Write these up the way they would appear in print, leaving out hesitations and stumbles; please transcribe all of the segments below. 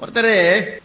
ஒருத்தர்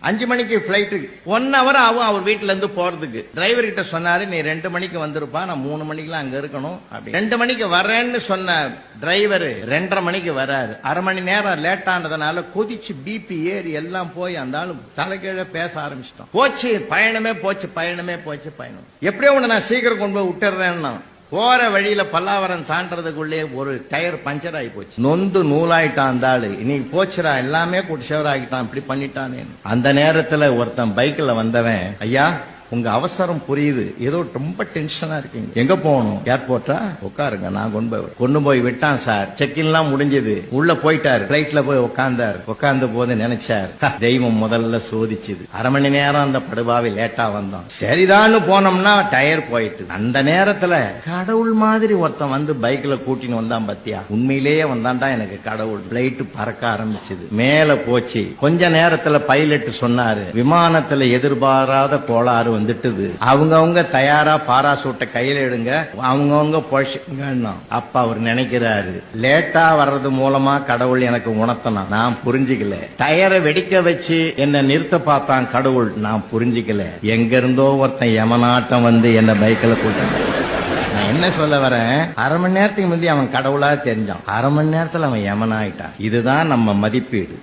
5 மணிக்கு blight 1 hour ஆகும் அவர் வீட்டுல இருந்து போறதுக்கு. டிரைவர் கிட்ட சொன்னாரு, நீ 2 மணிக்கு வந்துருப்பா, நான் 3 மணிக்கெல்லாம் அங்க இருக்கணும். 2 மணிக்கு வரேன்னு சொன்ன டிரைவர் 2:30 மணிக்கு வராரு. அரை மணி நேரம் லேட் ஆனதுனால கொதிச்சு பிபி ஏறி எல்லாம் போய் அந்த ஆளு தலைகீழ பேச ஆரம்பிச்சிட்டோம். போச்சு பயணமே போச்சு, பயணமே போச்சு, பயணம். எப்படியோ ஒண்ணு நான் சீக்கிரம் கொண்டு போய் விட்டுறேன்னா போற வழியில பல்லாவரம் தாண்டறதுக்குள்ளே ஒரு டயர் பஞ்சர் ஆகி போச்சு. நொந்து நூலாயிட்டான் அந்த ஆளு. இன்னைக்கு போச்சுரா, எல்லாமே குடிச்சவர் ஆகிட்டான், இப்படி பண்ணிட்டானே. அந்த நேரத்துல ஒருத்தன் பைக்ல வந்தவன், ஐயா உங்க அவசரம் புரியுது, ஏதோ ரொம்ப டென்ஷனா இருக்கீங்க, எங்க போகணும்? ஏர்போர்ட்டா? உட்காருங்க, நான் கொண்டு போய் விட்டான் சார். செக்இன் எல்லாம் முடிஞ்சது, உள்ள போயிட்டாரு. பிளைட்ல போய் உட்கார்ந்தாரு. உட்கார்ந்த போது நினைச்சார், தெய்வம் முதல்ல சோதிச்சுது. அரை மணி நேரம் அந்த படுபாவை லேட்டா வந்தோம், சரிதான்னு போனோம்னா டயர் போயிட்டு. அந்த நேரத்துல கடவுள் மாதிரி ஒருத்தன் வந்து பைக்ல கூட்டின்னு வந்தான் பத்தியா, உண்மையிலேயே வந்தான்டா எனக்கு கடவுள். பிளைட் பறக்க ஆரம்பிச்சது, மேல போச்சு. கொஞ்ச நேரத்துல பைலட் சொன்னாரு, விமானத்துல எதிர்பாராத கோளாறு வந்துட்டுது, அவங்க தயாரா பாராசூட்டை கையில எடுங்க, அவங்க பொழைச்சுங்க. அப்ப அவர் நினைக்கிறாரு, லேட்டா வர்றது மூலமா கடவுள் எனக்கு உணர்த்தனா, நான் புரிஞ்சுக்கல. டயரை வெடிக்க வச்சு என்ன நிறுத்த பார்த்தான் கடவுள், நான் புரிஞ்சுக்கல. எங்க இருந்தோ ஒருத்தன் யமனாட்டம் வந்து என்ன பைக்கில் கூட்ட. நான் என்ன சொல்ல வரேன், அரை மணி நேரத்துக்கு முந்தைய அவன் கடவுளா தெரிஞ்சான், அரை மணி நேரத்துல அவன் யமனாயிட்டான். இதுதான் நம்ம மதிப்பீடு.